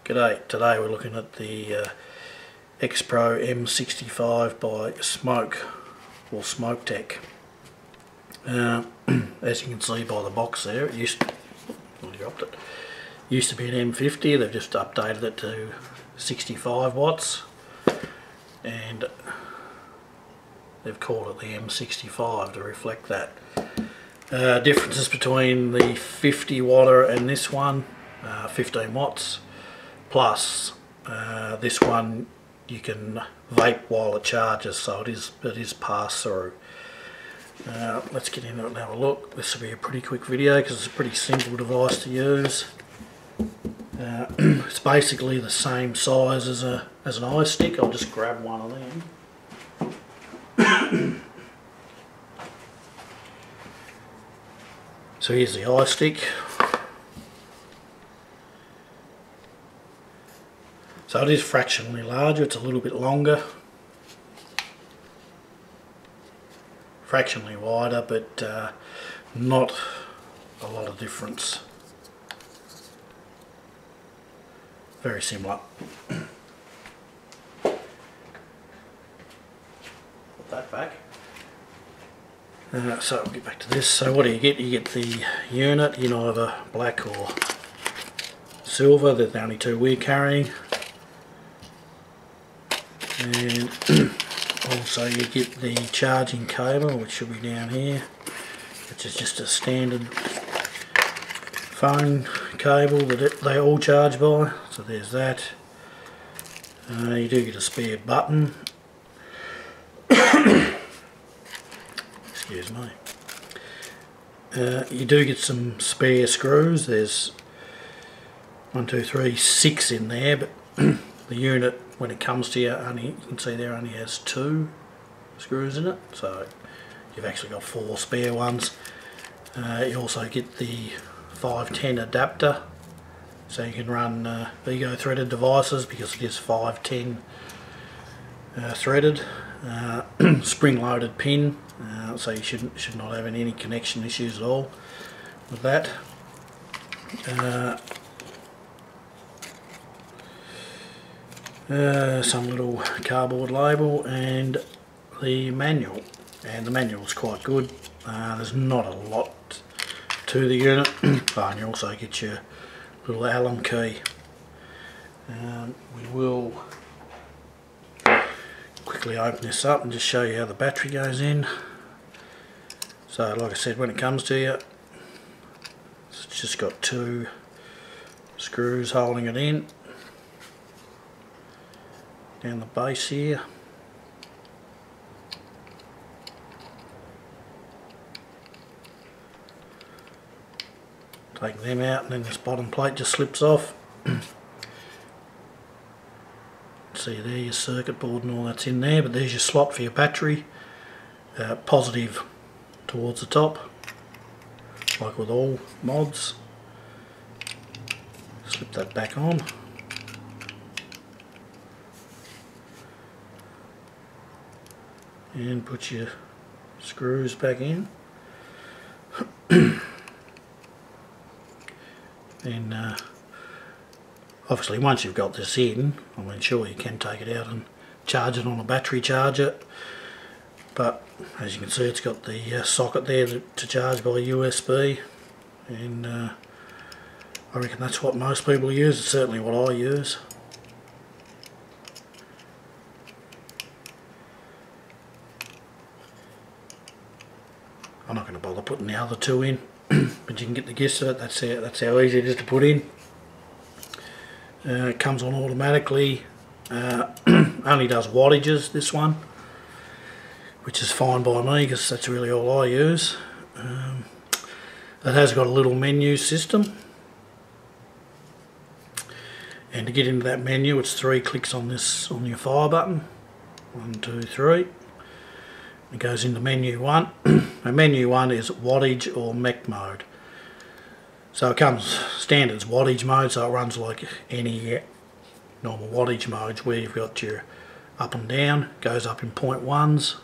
G'day, today we're looking at the Xpro M65 by Smoktech. As you can see by the box there, it used to be an M50. They've just updated it to 65 watts and they've called it the M65 to reflect that. Differences between the 50 watter and this one, 15 watts. Plus, this one you can vape while it charges, so it is pass through. Let's get into it and have a look. This will be a pretty quick video because it's a pretty simple device to use. It's basically the same size as an eye stick. I'll just grab one of them. So here's the eye stick. So it is fractionally larger, it's a little bit longer, fractionally wider, but not a lot of difference. Very similar. Put that back. So we'll get back to this. So what do you get? You get the unit in either black or silver. They're the only two we're carrying. And also you get the charging cable, which should be down here, which is just a standard phone cable that they all charge by. So there's that. You do get a spare button. Excuse me. You do get some spare screws. There's 1, 2, 3, 6 in there, but the unit, when it comes to you, you can see there only has 2 screws in it, so you've actually got 4 spare ones. You also get the 510 adapter, so you can run Vigo threaded devices because it is 510 threaded. Spring-loaded pin, so you should not have any connection issues at all with that. Some little cardboard label and the manual, and the manual is quite good. There's not a lot to the unit. And you also get your little Allen key. We will quickly open this up and just show you how the battery goes in. So like I said, when it comes to you, it's just got 2 screws holding it in down the base here. Take them out and then this bottom plate just slips off. See there, your circuit board and all that's in there, but there's your slot for your battery. Positive towards the top, like with all mods. Slip that back on. And put your screws back in. And obviously once you've got this in, sure you can take it out and charge it on a battery charger, but as you can see it's got the socket there to charge by USB, and I reckon that's what most people use. It's certainly what I use. I'm not going to bother putting the other 2 in, but you can get the gist of it. That's how easy it is to put in. It comes on automatically. Only does wattages, this one, which is fine by me because that's really all I use. It has got a little menu system, and to get into that menu it's 3 clicks on your fire button. 1, 2, 3. It goes into menu 1. And menu 1 is wattage or mech mode. So it comes standard wattage mode, so it runs like any normal wattage modes where you've got your up and down. Goes up in 0.1s,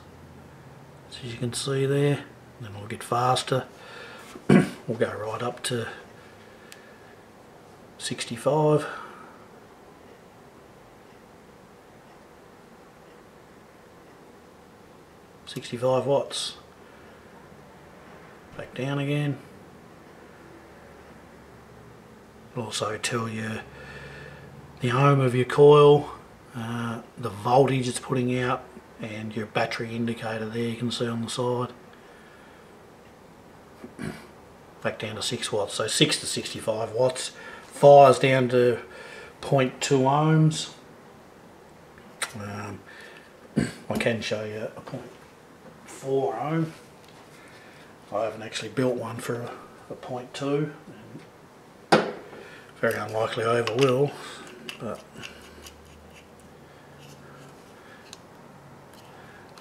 so you can see there. Then it'll get faster. We'll go right up to 65. 65 watts. Back down again. It'll also tell you the ohm of your coil, the voltage it's putting out, and your battery indicator there you can see on the side. Back down to 6 watts, so 6 to 65 watts. Fires down to 0.2 ohms. I can show you a 0.4 ohm. I haven't actually built one for a 0.2. Very unlikely I ever will, but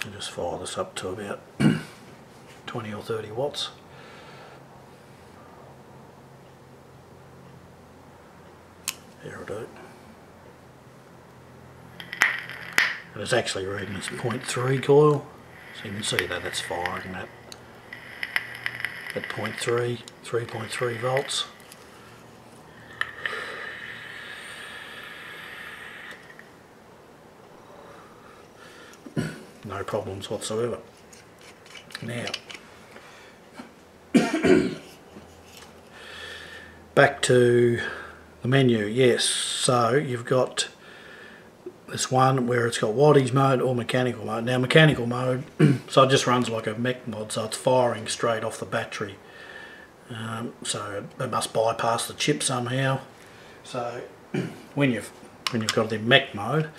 I'll just fire this up to about 20 or 30 watts. There it is. And it's actually reading its 0.3 coil, so you can see that it's firing that at 0.3, 3.3 volts. No problems whatsoever. Now, back to the menu. Yes, so you've got this one where it's got wattage mode or mechanical mode. Now mechanical mode, so it just runs like a mech mod, so it's firing straight off the battery. So it must bypass the chip somehow. So when you've got the mech mode,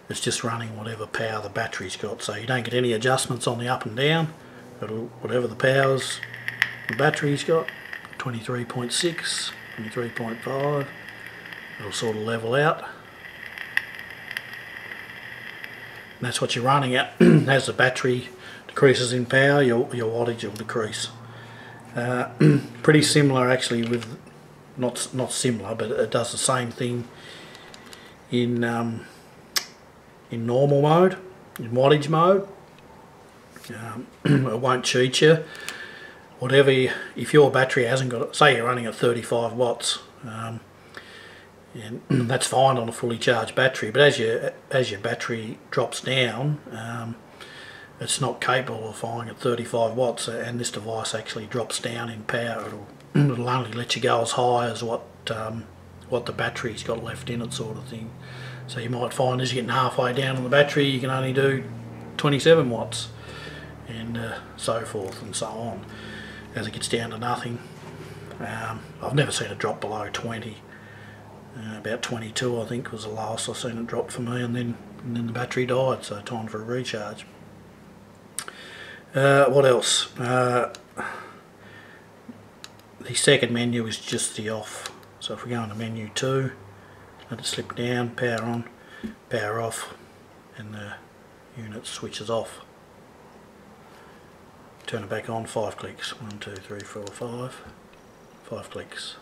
it's just running whatever power the battery's got. So you don't get any adjustments on the up and down. It'll, whatever the powers the battery's got, 23.6, 23.5, it'll sort of level out. And that's what you're running at. As the battery decreases in power, your wattage will decrease. Pretty similar actually with, not similar, but it does the same thing in normal mode, in wattage mode. It won't cheat you. Whatever, if your battery hasn't got, say you're running at 35 watts, and that's fine on a fully charged battery, but as your battery drops down, it's not capable of firing at 35 watts, and this device actually drops down in power. It'll only let you go as high as what the battery's got left in it, sort of thing. So you might find as you're getting halfway down on the battery, you can only do 27 watts, and so forth and so on, as it gets down to nothing. I've never seen it drop below 20. About 22 I think was the last I've seen it drop for me, and then the battery died, so time for a recharge. What else? The second menu is just the off. So if we go into menu 2, let it slip down, power on, power off, and the unit switches off. Turn it back on, 5 clicks. 1, 2, 3, 4, 5. 5 clicks.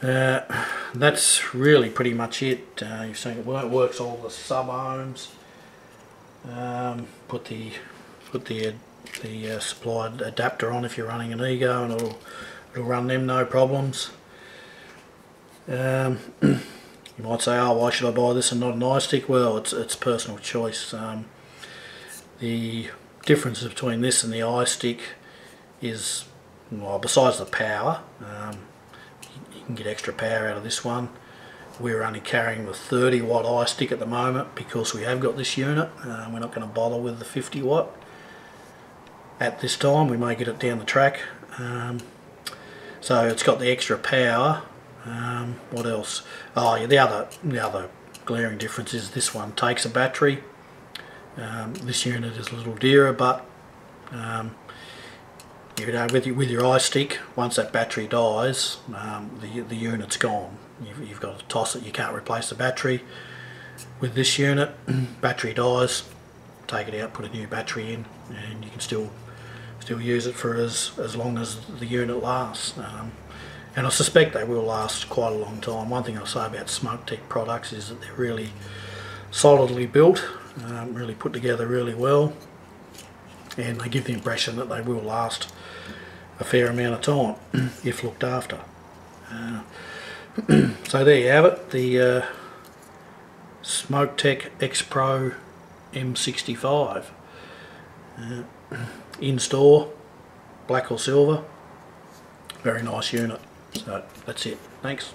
That's really pretty much it. You've seen it works all the sub ohms. Put the supplied adapter on if you're running an Ego, and it'll run them no problems. You might say, oh, why should I buy this and not an iStick? Well, it's personal choice. The difference between this and the iStick is, well, besides the power, you can get extra power out of this one. We're only carrying the 30 watt iStick at the moment because we have got this unit. We're not going to bother with the 50 watt at this time. We may get it down the track. So it's got the extra power. What else? Oh yeah, the other glaring difference is this one takes a battery. This unit is a little dearer, but you know, with your iStick, once that battery dies, the unit's gone. You've got to toss it. You can't replace the battery. With this unit, battery dies, take it out, put a new battery in, and you can still use it for as long as the unit lasts. And I suspect they will last quite a long time. One thing I'll say about Smoktech products is that they're really solidly built, really put together really well, and they give the impression that they will last a fair amount of time if looked after. So there you have it, the Smok Xpro M65. In store, black or silver. Very nice unit. So that's it. Thanks.